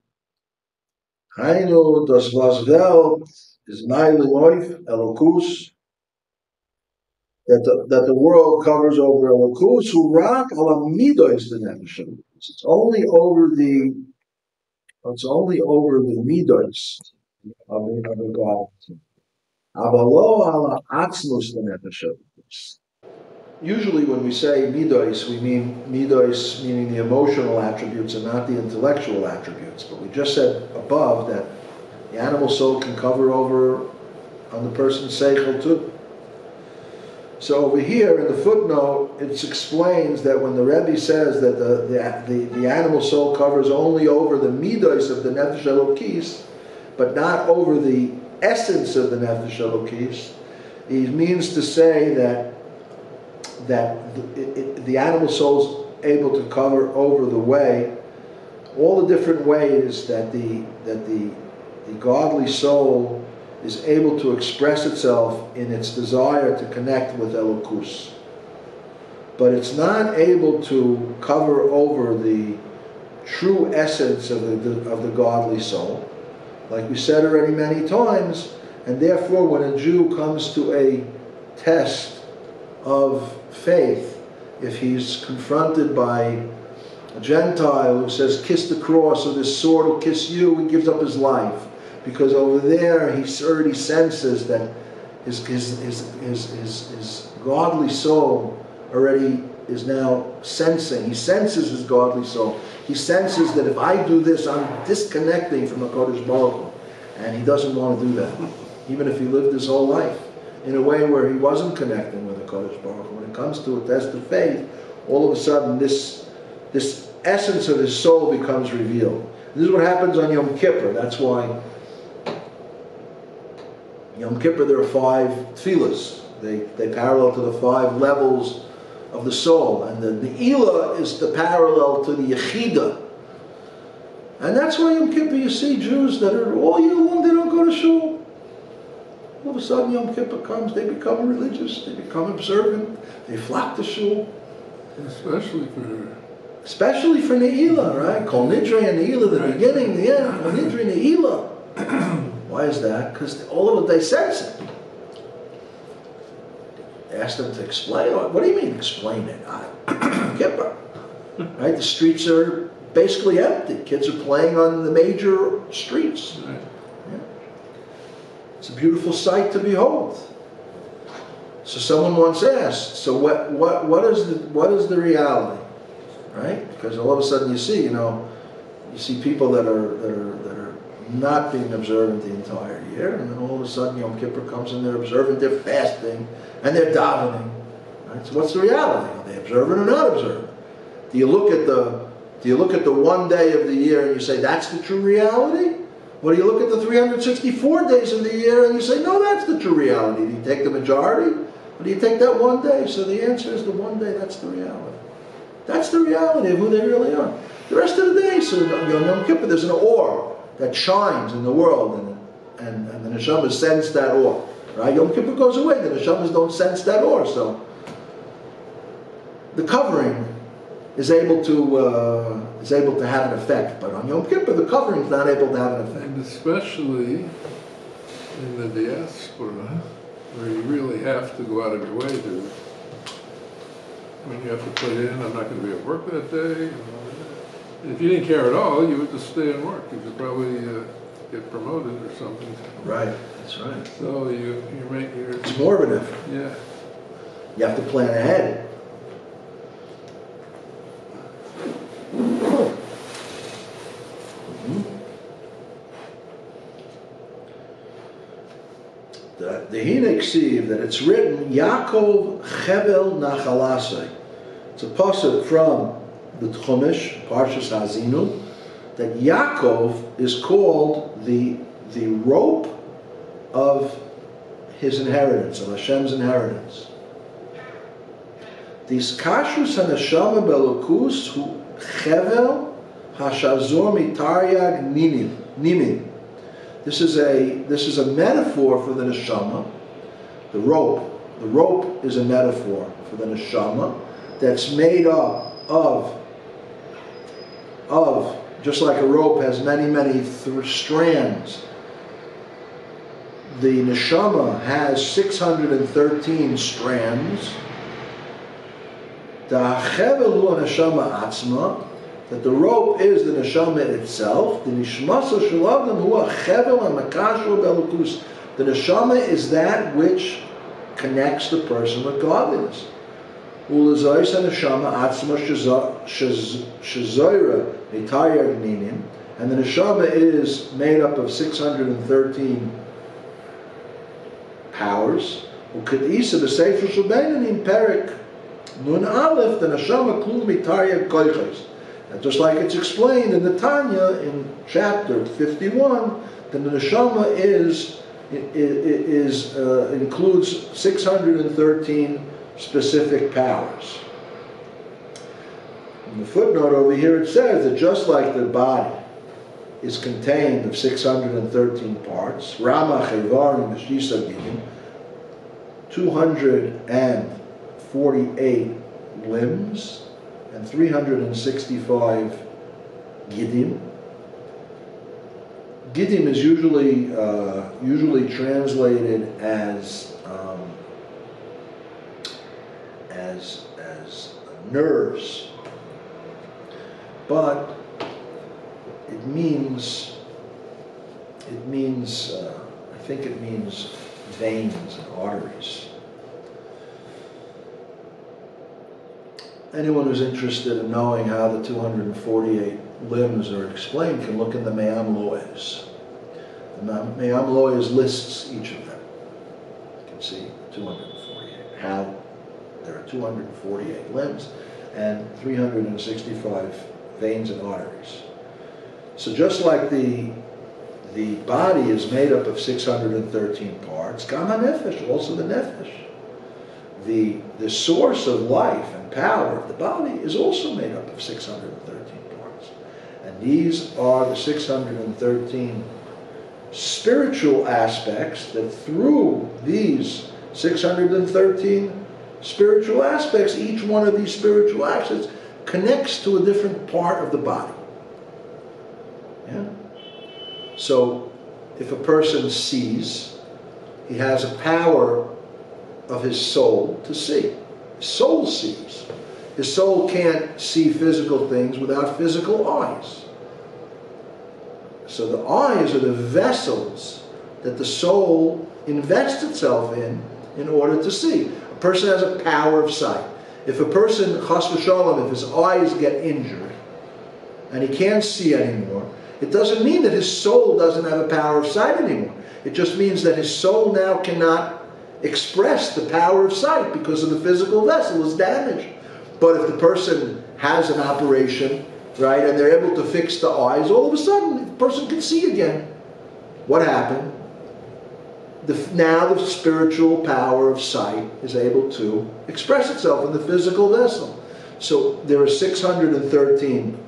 Hainu das Vazvel is Nailoif Elokus, that the world covers over Elokus, who rak ala midos the nefesh. It's only over the midos of the God. Abalo ala atzmus the nefesh. Usually when we say midos, we mean midos meaning the emotional attributes and not the intellectual attributes. But we just said above that the animal soul can cover over on the person's seichel too. So over here in the footnote, it explains that when the Rebbe says that the animal soul covers only over the midos of the nefesh elokis, but not over the essence of the nefesh elokis, he means to say that the animal soul is able to cover over the way, all the different ways that the godly soul is able to express itself in its desire to connect with Elokus. But it's not able to cover over the true essence of the godly soul, like we said already many times, and therefore when a Jew comes to a test of faith, if he's confronted by a Gentile who says, kiss the cross or this sword will kiss you, he gives up his life. Because over there he already senses that his godly soul already is now sensing. He senses his godly soul. He senses that if I do this, I'm disconnecting from the Kodesh Baruch Hu. And he doesn't want to do that, even if he lived his whole life in a way where he wasn't connecting with the Kodesh Baruch Hu. When it comes to a test of faith, all of a sudden this essence of his soul becomes revealed. This is what happens on Yom Kippur. That's why Yom Kippur, there are 5 tefillas. They parallel to the 5 levels of the soul. And the Ne'ilah is the parallel to the Yechida. And that's why Yom Kippur you see Jews that are all year long, they don't go to shul. All of a sudden Yom Kippur comes, they become religious, they become observant, they flock to shul. Especially for Ne'ilah, right? Kol Nidre and Ne'ilah, the beginning, the end. Kol Nidre and Ne'ilah. Why is that? Because all of it, they sense it. They ask them to explain. What do you mean explain it? Kippur. Right? The streets are basically empty. Kids are playing on the major streets. Right. Yeah. It's a beautiful sight to behold. So someone once asked, so what is the reality? Right? Because all of a sudden you see people that are not being observant the entire year, and then all of a sudden Yom Kippur comes and they're observant, they're fasting, and they're davening. Right? So what's the reality? Are they observant or not observant? Do you look at the one day of the year and you say that's the true reality, Or do you look at the 364 days in the year and you say, no, that's the true reality? Do you take the majority? Or do you take that one day? So the answer is the one day, that's the reality. That's the reality of who they really are. The rest of the day, so Yom Kippur, there's an ore that shines in the world, and the neshamas sense that ore. Right? Yom Kippur goes away, the neshamas don't sense that ore. So the covering is able to have an effect, but on Yom Kippur the covering is not able to have an effect. And especially in the diaspora, where you really have to go out of your way to. I mean, you have to put in, I'm not going to be at work that day. If you didn't care at all, you would just stay and work. You could probably get promoted or something. Right, that's right. So you make your... It's more of an effort. Yeah. You have to plan ahead. The Hinek Siv, that it's written, Yaakov Chevel Nachalasai. It's a pasuk from the Chumash, Parshas Hazinu, that Yaakov is called the rope of his inheritance, of Hashem's inheritance. This kashrus haneshama belokus hu chevel hashazor mitaryag nimin. This is a metaphor for the neshama, the rope. The rope is a metaphor for the neshama that's made up of just like a rope has many strands. The neshama has 613 strands. The chevel hu neshama atzma, that the rope is the neshama itself. The nishmasa shalavim hu chevel hamakashur belukus. The neshama is that which connects the person with godliness. Ulazayis neshama atzma shazoira mitayar ninim, and the neshama is made up of 613 powers. Ukadisa b'sefer shalbeinanim perik nun aleph, the neshama klul mitayar koiches. And just like it's explained in the Tanya in chapter 51, then the neshama includes 613 specific powers. In the footnote over here it says that just like the body is contained of 613 parts, Rama Chevarim Meshisa Gidim, 248 limbs, and 365 Gidim. Gidim is usually translated as nerves, but it means I think it means veins and arteries. Anyone who's interested in knowing how the 248 limbs are explained can look in the Maamar. The Maamar lists each of them. You can see 248, how there are 248 limbs and 365 veins and arteries. So just like the body is made up of 613 parts, Gama Nefesh, also the Nefesh. The source of life and power of the body is also made up of 613 parts. And these are the 613 spiritual aspects that through these 613 spiritual aspects, each one of these spiritual aspects connects to a different part of the body. Yeah? So if a person sees, he has a power of his soul to see. His soul sees. His soul can't see physical things without physical eyes. So the eyes are the vessels that the soul invests itself in order to see. A person has a power of sight. If a person, chas v'shalom, if his eyes get injured and he can't see anymore, it doesn't mean that his soul doesn't have a power of sight anymore. It just means that his soul now cannot express the power of sight because of the physical vessel is damaged. But if the person has an operation, right, and they're able to fix the eyes, all of a sudden the person can see again. what happened? Now the spiritual power of sight is able to express itself in the physical vessel. So there are 613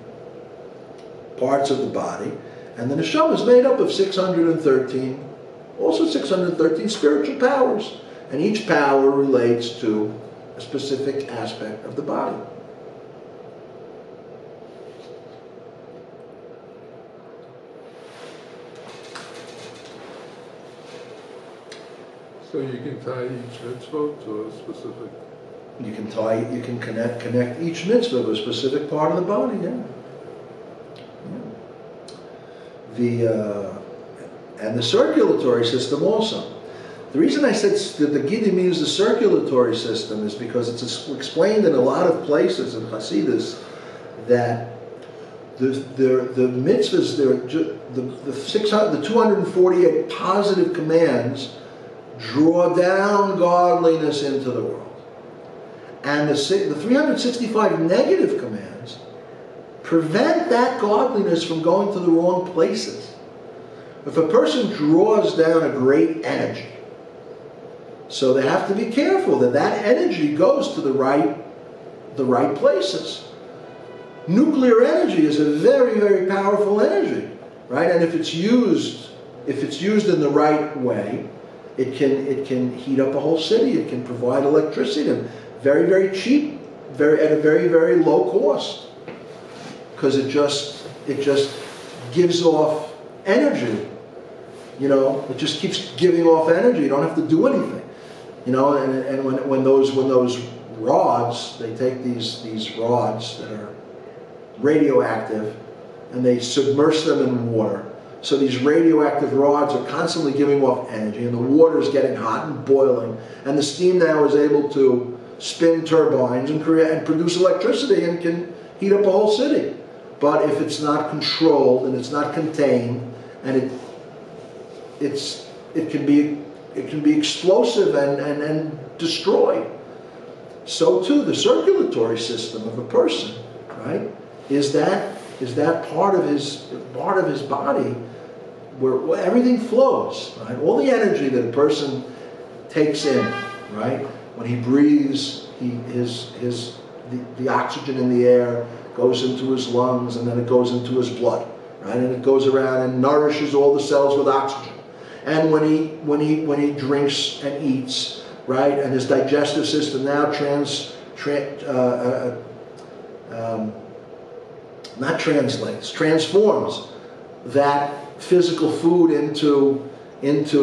parts of the body, and the neshama is made up of 613, also 613 spiritual powers. And each power relates to a specific aspect of the body. So you can tie each mitzvah to a specific. You can connect each mitzvah to a specific part of the body. Yeah. And the circulatory system also. The reason I said that the Gidi means the circulatory system is because it's explained in a lot of places in Hasidus that the mitzvahs, the 248 positive commands draw down godliness into the world. And the 365 negative commands prevent that godliness from going to the wrong places. If a person draws down a great energy, so they have to be careful that that energy goes to the right places. Nuclear energy is a very, very powerful energy, right? And if it's used in the right way, it can heat up a whole city. It can provide electricity very, very cheap, at a very, very low cost, because it just gives off energy. You know, it just keeps giving off energy. You don't have to do anything. You know, and when those rods, they take these rods that are radioactive and they submerge them in water. So these radioactive rods are constantly giving off energy, and the water is getting hot and boiling, and the steam now is able to spin turbines and produce electricity and can heat up a whole city. But if it's not controlled and it's not contained, and it can be explosive and destroyed. So too the circulatory system of a person, right, is that part of his body where everything flows, right? All the energy that a person takes in, right? When he breathes, the oxygen in the air goes into his lungs, and then it goes into his blood, right? And it goes around and nourishes all the cells with oxygen. And when he drinks and eats, right, and his digestive system now transforms that physical food into the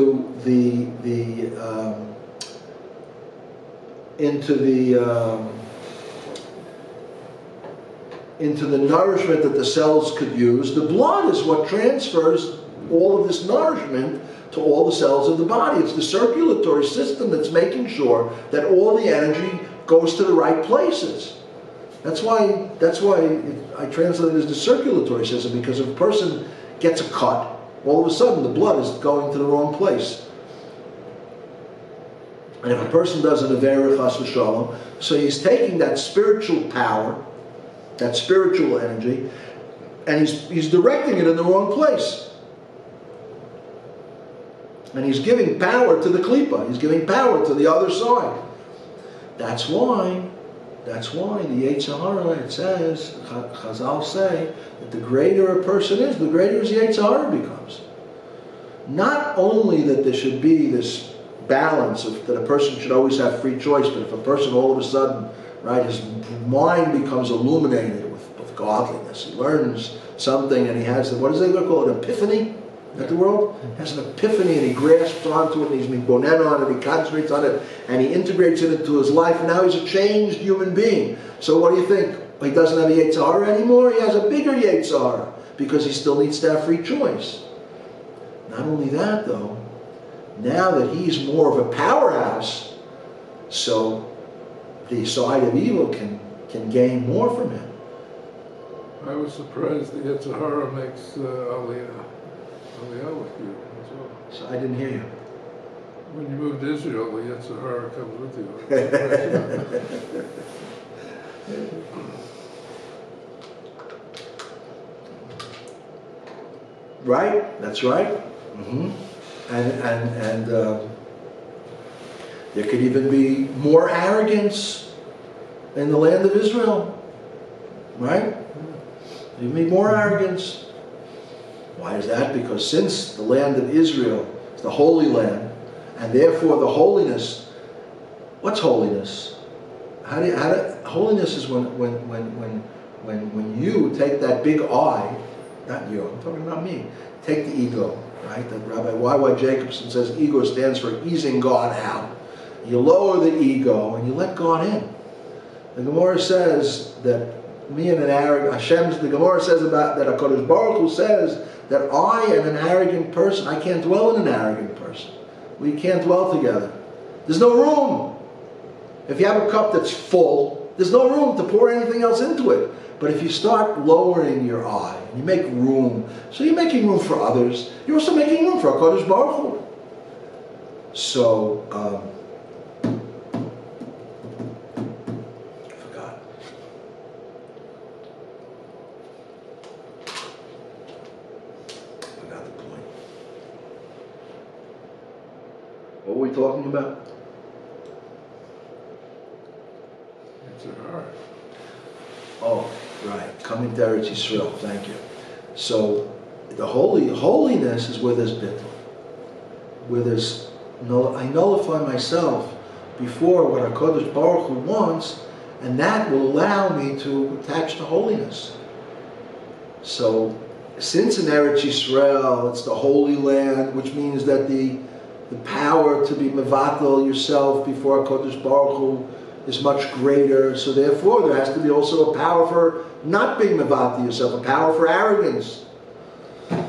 nourishment that the cells could use. The blood is what transfers all of this nourishment to all the cells of the body. It's the circulatory system that's making sure that all the energy goes to the right places. That's why I translate it as the circulatory system, because if a person gets a cut, all of a sudden the blood is going to the wrong place. And if a person does an Avera Chas v'Shalom, so he's taking that spiritual power, that spiritual energy, and he's directing it in the wrong place. And he's giving power to the klipa. He's giving power to the other side. That's why the Yetzer Hara, it says, Chazal say, that the greater a person is, the greater his Yetzer Hara becomes. Not only that there should be this balance that a person should always have free choice, but if a person all of a sudden, right, his mind becomes illuminated with godliness, he learns something and he has, what does they call it, epiphany? Is that the world? He has an epiphany and he grasps onto it and he's mitbonen on it, he concentrates on it, and he integrates it into his life, and now he's a changed human being. So what do you think? He doesn't have a Yetzer Hara anymore? He has a bigger Yetzer Hara, because he still needs to have free choice. Not only that though, now that he's more of a powerhouse, so the side of evil can gain more from him. I was surprised the Yetzer Hara makes Aliyah with you as well. So I didn't hear you. When you move to Israel, the Yetzer Hara comes with you. Right? That's right. And there could even be more arrogance in the land of Israel, right? There could be more arrogance. Why is that? Because since the land of Israel is the Holy Land, and therefore the holiness, what's holiness? Holiness is when you take that big I, not you, I'm talking about me, take the ego, right? That Rabbi Y.Y. Jacobson says ego stands for easing God out. You lower the ego and you let God in. The Gemara says that me and an arrogant, the Gemara says about that HaKadosh Baruch Hu says that I am an arrogant person. I can't dwell in an arrogant person. We can't dwell together. There's no room. If you have a cup that's full, there's no room to pour anything else into it. But if you start lowering your eye, and you make room, so you're making room for others, you're also making room for HaKadosh Baruch Hu. So, I forgot. The point. What were we talking about? Oh, right. Coming to Eretz Yisrael. Thank you. So, the holiness is where there's bittul. Where there's, I nullify myself before what HaKadosh Baruch Hu wants, and that will allow me to attach to holiness. So, since in Eretz Yisrael, it's the Holy Land, which means that the power to be mevatel yourself before HaKadosh Baruch Hu is much greater, so therefore there has to be also a power for not being mevatel yourself, a power for arrogance. I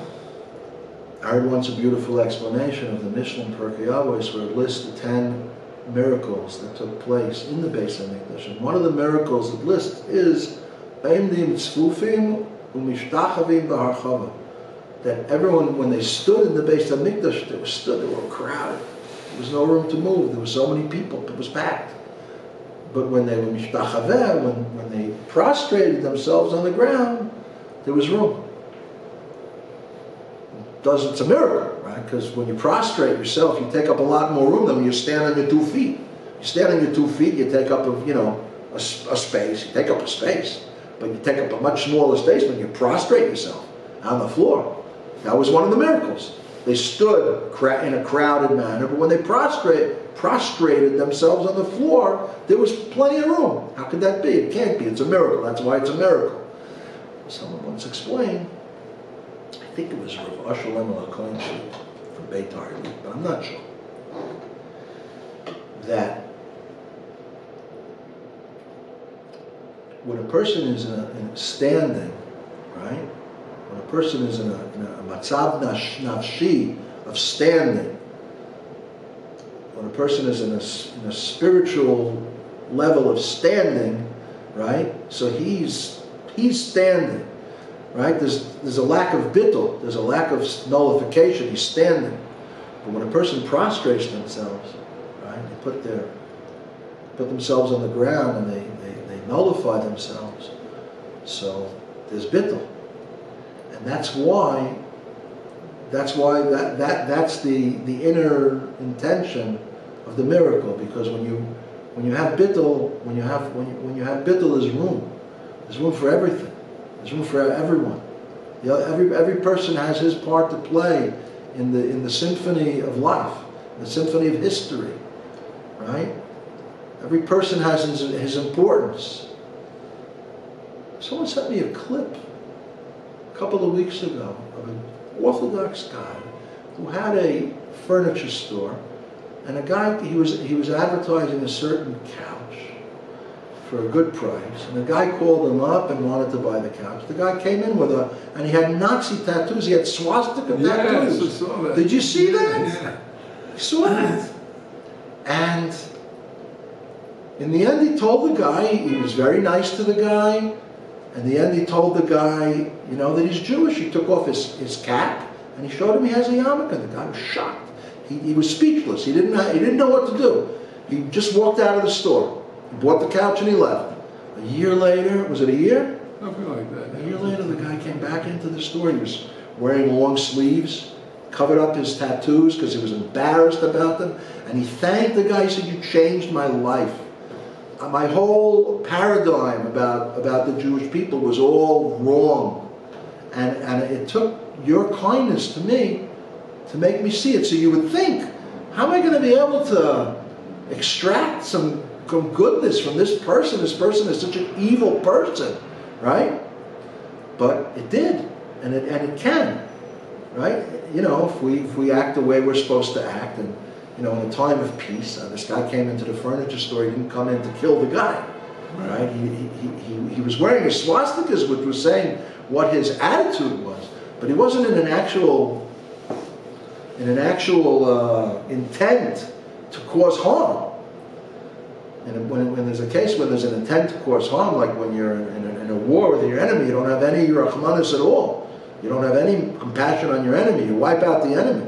heard once a beautiful explanation of the Mishnah in Pirkei Avos where it lists the 10 miracles that took place in the Beis HaMikdash. And one of the miracles it lists is that everyone, when they stood in the Beis HaMikdash, they were crowded. There was no room to move. There were so many people. It was packed. But when they were mishtachaveh, when they prostrated themselves on the ground, there was room. It's a miracle, right? Because when you prostrate yourself, you take up a lot more room than when you stand on your 2 feet. You stand on your 2 feet, you take up a space. You take up a space, but you take up a much smaller space when you prostrate yourself on the floor. That was one of the miracles. They stood in a crowded manner, but when they prostrated themselves on the floor, there was plenty of room. How could that be? It can't be. It's a miracle. That's why it's a miracle. Someone once explained, I think it was Rav Ashalem al-Kohen from Beitar, but I'm not sure, that when a person is in a standing, right? When a person is in a matzav nafshi of standing, when a person is in a spiritual level of standing, right? So he's standing, right? There's a lack of bittul, there's a lack of nullification. He's standing. But when a person prostrates themselves, right? They put themselves on the ground and they nullify themselves. So there's bittul, and that's the inner intention of the miracle. Because when you have bittul, when you have bittul, there's room. There's room for everything. There's room for everyone. Every person has his part to play in the symphony of life, the symphony of history, right? Every person has his importance. Someone sent me a clip a couple of weeks ago of an Orthodox guy who had a furniture store, and a guy, he was advertising a certain couch for a good price, and a guy called him up and wanted to buy the couch. The guy came in with and he had Nazi tattoos. He had swastika tattoos. I saw that. Did you see that? Yeah. I saw that. And in the end, he told the guy, he was very nice to the guy. In the end, he told the guy, that he's Jewish. He took off his cap and he showed him he has a yarmulke. The guy was shocked. He was speechless. He didn't know what to do. He just walked out of the store. He bought the couch and he left. A year later, was it a year? Something like that. A year later, the guy came back into the store. He was wearing long sleeves, covered up his tattoos because he was embarrassed about them. And he thanked the guy. He said, "You changed my life. My whole paradigm about the Jewish people was all wrong. And it took your kindness to me to make me see it." So you would think, how am I going to be able to extract some goodness from this person? This person is such an evil person, right? But it did, and it can, right? You know, if we act the way we're supposed to act, and you know, in a time of peace, this guy came into the furniture store. He didn't come in to kill the guy, right? He was wearing a swastikas, which was saying what his attitude was, but he wasn't in an actual intent to cause harm. And when there's a case where there's an intent to cause harm, like when you're in a war with your enemy, you don't have any rachmanis at all. You don't have any compassion on your enemy. You wipe out the enemy.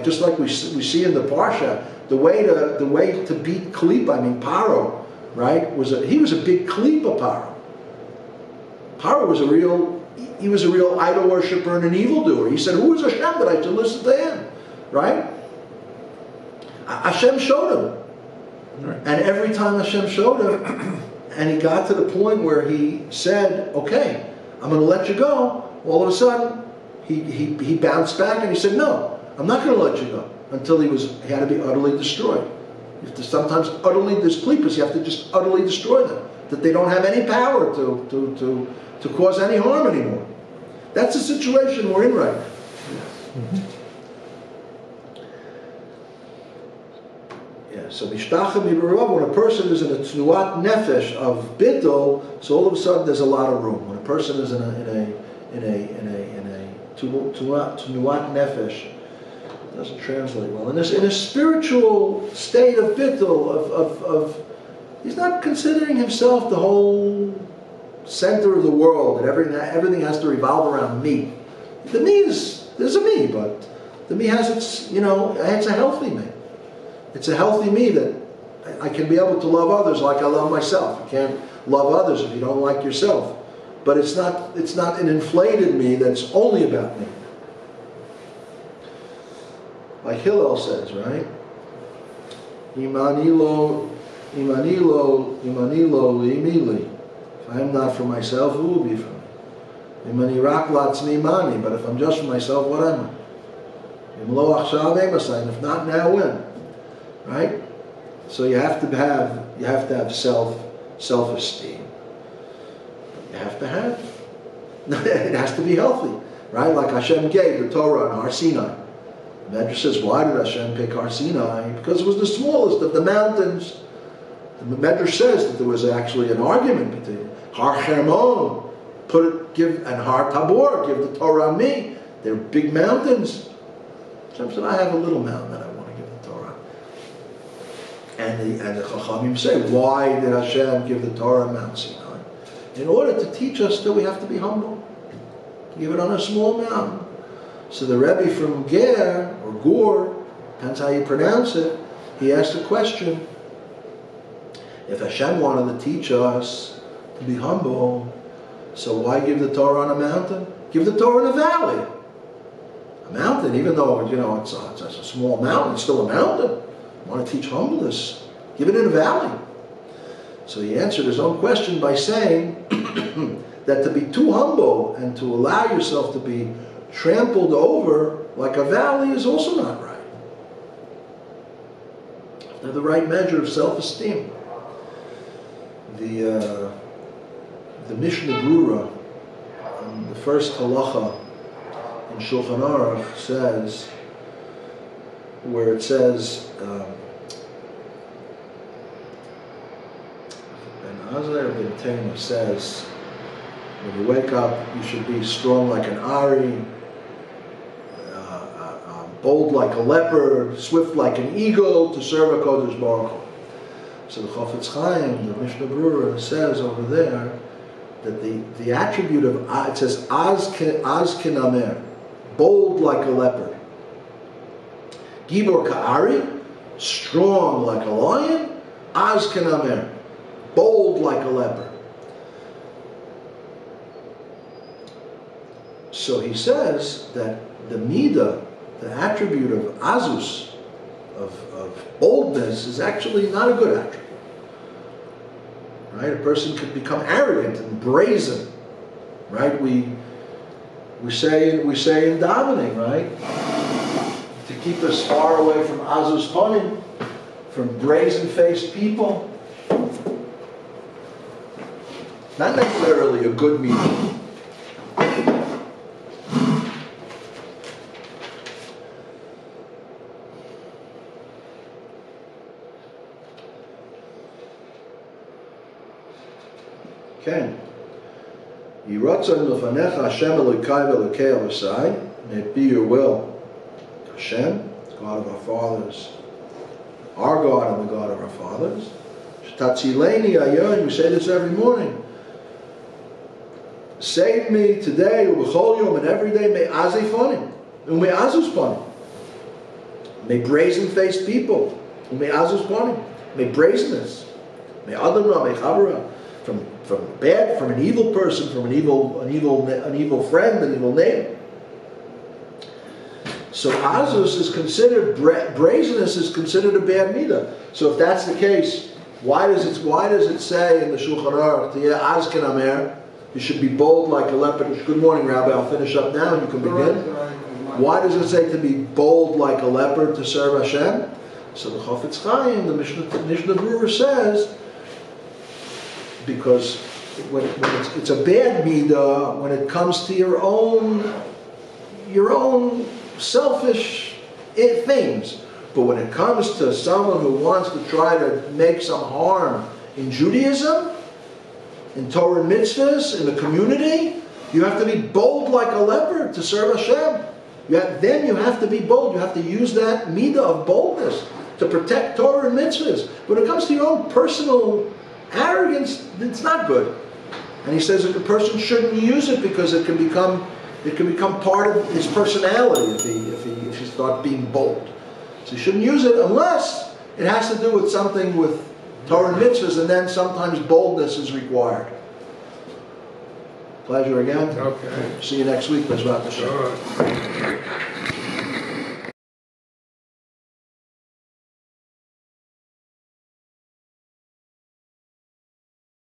Just like we see in the Parsha, the way to beat Klippa, Paro, right? He was a big Klippa Paro. Paro was a real idol worshiper and an evildoer. He said, "Who is Hashem that I should listen to him?" Right? Hashem showed him. Right. And every time Hashem showed him, and he got to the point where he said, "Okay, I'm going to let you go," all of a sudden, he bounced back and he said, "No, I'm not going to let you go," until he had to be utterly destroyed. You have to sometimes there's klippas, you have to just utterly destroy them, that they don't have any power to cause any harm anymore. That's the situation we're in right now. Mm-hmm. Yeah, so when a person is in a tnuat nefesh of bittul, so all of a sudden there's a lot of room. When a person is in a tnuat nefesh, it doesn't translate well. In a spiritual state of bittul, of he's not considering himself the whole center of the world, that everything has to revolve around me. The me there's a me, but the me has it's a healthy me. It's a healthy me that I can be able to love others like I love myself. You can't love others if you don't like yourself. But it's not an inflated me that's only about me. Like Hillel says, right? Imanilo, imili. If I am not for myself, who will be for me? Imani raklatz imani. But if I'm just for myself, what am I? Imlo achshav emasayin. If not now, when? Right? So you have to have self-esteem. You have to have. It has to be healthy, right? Like Hashem gave the Torah on Har Sinai. The Midrash says, why did Hashem pick Har Sinai? Because it was the smallest of the mountains. The Midrash says that there was actually an argument between Har Hermon, and Har Tabor, give the Torah on me. They're big mountains. Hashem said, I have a little mountain that I want to give the Torah. And the Chachamim say, why did Hashem give the Torah on Mount Sinai? In order to teach us that we have to be humble. Give it on a small mountain. So the Rebbe from Ger, or Gur, depends how you pronounce it, he asked a question. If Hashem wanted to teach us to be humble, so why give the Torah on a mountain? Give the Torah in a valley. A mountain, even though it's a small mountain, it's still a mountain. You want to teach humbleness, give it in a valley. So he answered his own question by saying that to be too humble and to allow yourself to be trampled over like a valley is also not right. They're the right measure of self-esteem. The Mishnah Brura, the first halacha in Shulchan Aruch says, where it says, Azar ben Tema says, when you wake up, you should be strong like an Ari, bold like a leopard, swift like an eagle, to serve a Kodesh Baruch Hu. So the Chafetz Chaim, the Mishnah Brura, says over there that the attribute of, it says, Az kenamer, bold like a leopard. Gibor ka'ari, strong like a lion. Az kenamer, bold like a leopard. So he says that the midah the attribute of azus, of boldness, is actually not a good attribute. Right? A person could become arrogant and brazen. Right? We say in davening, right? To keep us far away from azus panim, from brazen-faced people. Not necessarily a good meaning. Okay. Yiratzon lefanecha Hashem Elokai v'Elokei Avosai. May it be your will, Hashem, God of our fathers, our God and the God of our fathers. Shtatzileni ayon. We say this every morning. Save me today, u'b'chol yom, and every day. May azei fanim, u'mei azus panim. May brazen-faced people, u'mei azus panim. May brazenness. May adam ra, may chavra. From an evil person, from an evil friend, an evil neighbor. So azus is considered, brazenness is considered a bad midah. So if that's the case, why does it say in the Shulchan Aruch, azken amer, you should be bold like a leopard? Good morning, Rabbi. I'll finish up now and you can begin. Why does it say to be bold like a leopard to serve Hashem? So the Chafetz Chaim, the Mishnah Berurah says, because when it's a bad midah when it comes to your own selfish things, but when it comes to someone who wants to try to make some harm in Judaism, in Torah and mitzvahs, in the community, you have to be bold like a leopard to serve Hashem. Then you have to be bold. You have to use that midah of boldness to protect Torah and mitzvahs. When it comes to your own personal arrogance, it's not good. And he says that the person shouldn't use it because it can become part of his personality if he starts being bold. So you shouldn't use it unless it has to do with something with Torah and mitzvahs, and then sometimes boldness is required. Pleasure again. Okay. See you next week, Bezrat Hashem.